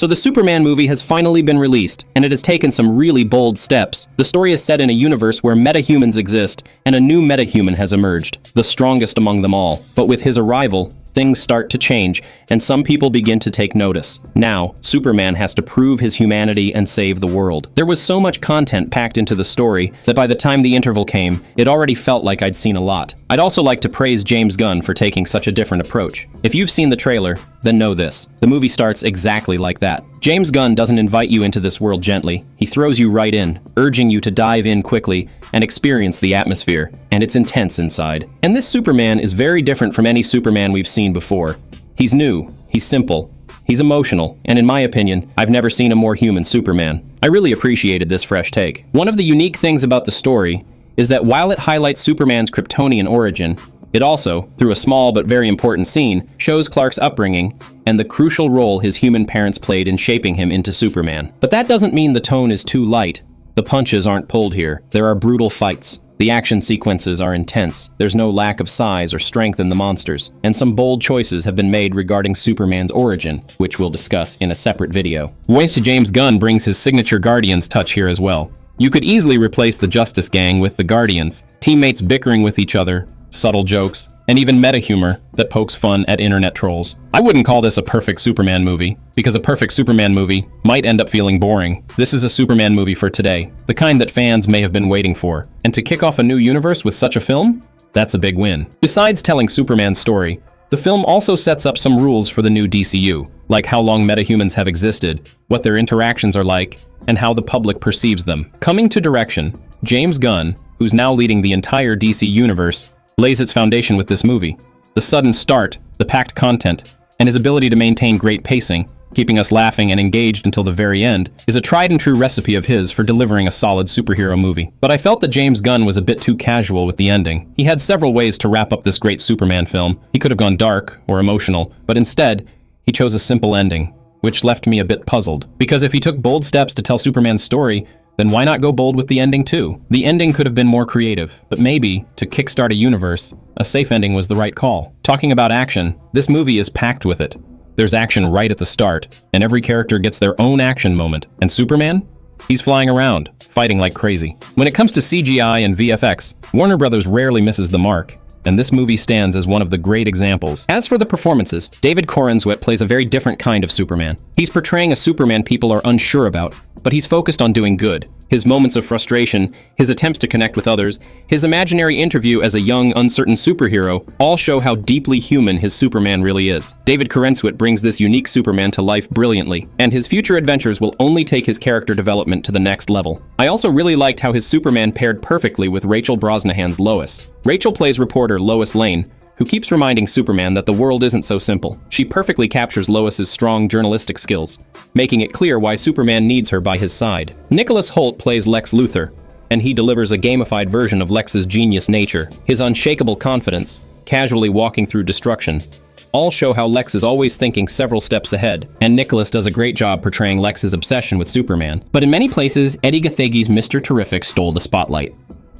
So the Superman movie has finally been released, and it has taken some really bold steps. The story is set in a universe where metahumans exist, and a new metahuman has emerged, the strongest among them all. But with his arrival, things start to change, and some people begin to take notice. Now, Superman has to prove his humanity and save the world. There was so much content packed into the story that by the time the interval came, it already felt like I'd seen a lot. I'd also like to praise James Gunn for taking such a different approach. If you've seen the trailer, then know this. The movie starts exactly like that. James Gunn doesn't invite you into this world gently. He throws you right in, urging you to dive in quickly and experience the atmosphere, and it's intense inside. And this Superman is very different from any Superman we've seen before. He's new, he's simple, he's emotional, and in my opinion, I've never seen a more human Superman. I really appreciated this fresh take. One of the unique things about the story is that while it highlights Superman's Kryptonian origin, it also, through a small but very important scene, shows Clark's upbringing and the crucial role his human parents played in shaping him into Superman. But that doesn't mean the tone is too light. The punches aren't pulled here. There are brutal fights. The action sequences are intense. There's no lack of size or strength in the monsters. And some bold choices have been made regarding Superman's origin, which we'll discuss in a separate video. Voice James Gunn brings his signature Guardians touch here as well. You could easily replace the Justice Gang with the Guardians, teammates bickering with each other, subtle jokes, and even meta-humor that pokes fun at internet trolls. I wouldn't call this a perfect Superman movie, because a perfect Superman movie might end up feeling boring. This is a Superman movie for today, the kind that fans may have been waiting for. And to kick off a new universe with such a film? That's a big win. Besides telling Superman's story, the film also sets up some rules for the new DCU, like how long metahumans have existed, what their interactions are like, and how the public perceives them. Coming to direction, James Gunn, who's now leading the entire DC universe, lays its foundation with this movie. The sudden start, the packed content, and his ability to maintain great pacing, keeping us laughing and engaged until the very end, is a tried and true recipe of his for delivering a solid superhero movie. But I felt that James Gunn was a bit too casual with the ending. He had several ways to wrap up this great Superman film. He could have gone dark or emotional, but instead, he chose a simple ending, which left me a bit puzzled. Because if he took bold steps to tell Superman's story, then why not go bold with the ending too? The ending could have been more creative, but maybe, to kickstart a universe, a safe ending was the right call. Talking about action, this movie is packed with it. There's action right at the start, and every character gets their own action moment. And Superman? He's flying around, fighting like crazy. When it comes to CGI and VFX, Warner Brothers rarely misses the mark, and this movie stands as one of the great examples. As for the performances, David Corenswet plays a very different kind of Superman. He's portraying a Superman people are unsure about, but he's focused on doing good. His moments of frustration, his attempts to connect with others, his imaginary interview as a young, uncertain superhero, all show how deeply human his Superman really is. David Corenswet brings this unique Superman to life brilliantly, and his future adventures will only take his character development to the next level. I also really liked how his Superman paired perfectly with Rachel Brosnahan's Lois. Rachel plays reporter Lois Lane, who keeps reminding Superman that the world isn't so simple. She perfectly captures Lois's strong journalistic skills, making it clear why Superman needs her by his side. Nicholas Hoult plays Lex Luthor, and he delivers a gamified version of Lex's genius nature. His unshakable confidence, casually walking through destruction, all show how Lex is always thinking several steps ahead, and Nicholas does a great job portraying Lex's obsession with Superman. But in many places, Eddie Gathegi's Mr. Terrific stole the spotlight.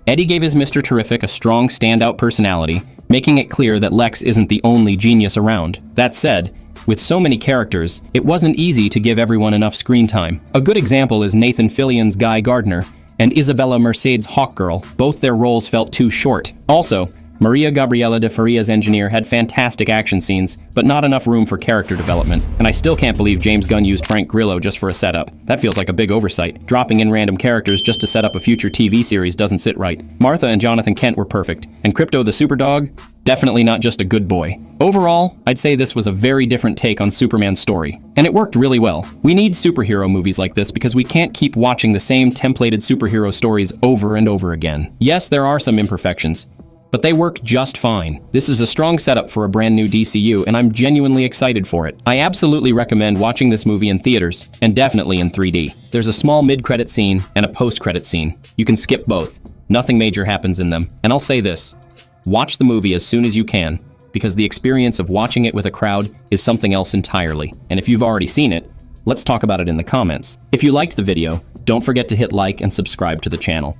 Eddie gave his Mr. Terrific a strong standout personality, making it clear that Lex isn't the only genius around. That said, with so many characters, it wasn't easy to give everyone enough screen time. A good example is Nathan Fillion's Guy Gardner and Isabella Merced's Hawkgirl. Both their roles felt too short. Also, Maria Gabriela de Faria's Engineer had fantastic action scenes, but not enough room for character development. And I still can't believe James Gunn used Frank Grillo just for a setup. That feels like a big oversight. Dropping in random characters just to set up a future TV series doesn't sit right. Martha and Jonathan Kent were perfect, and Crypto the Superdog? Definitely not just a good boy. Overall, I'd say this was a very different take on Superman's story, and it worked really well. We need superhero movies like this because we can't keep watching the same templated superhero stories over and over again. Yes, there are some imperfections, but they work just fine. This is a strong setup for a brand new DCU, and I'm genuinely excited for it. I absolutely recommend watching this movie in theaters, and definitely in 3D. There's a small mid-credit scene and a post-credit scene. You can skip both. Nothing major happens in them. And I'll say this, watch the movie as soon as you can, because the experience of watching it with a crowd is something else entirely. And if you've already seen it, let's talk about it in the comments. If you liked the video, don't forget to hit like and subscribe to the channel.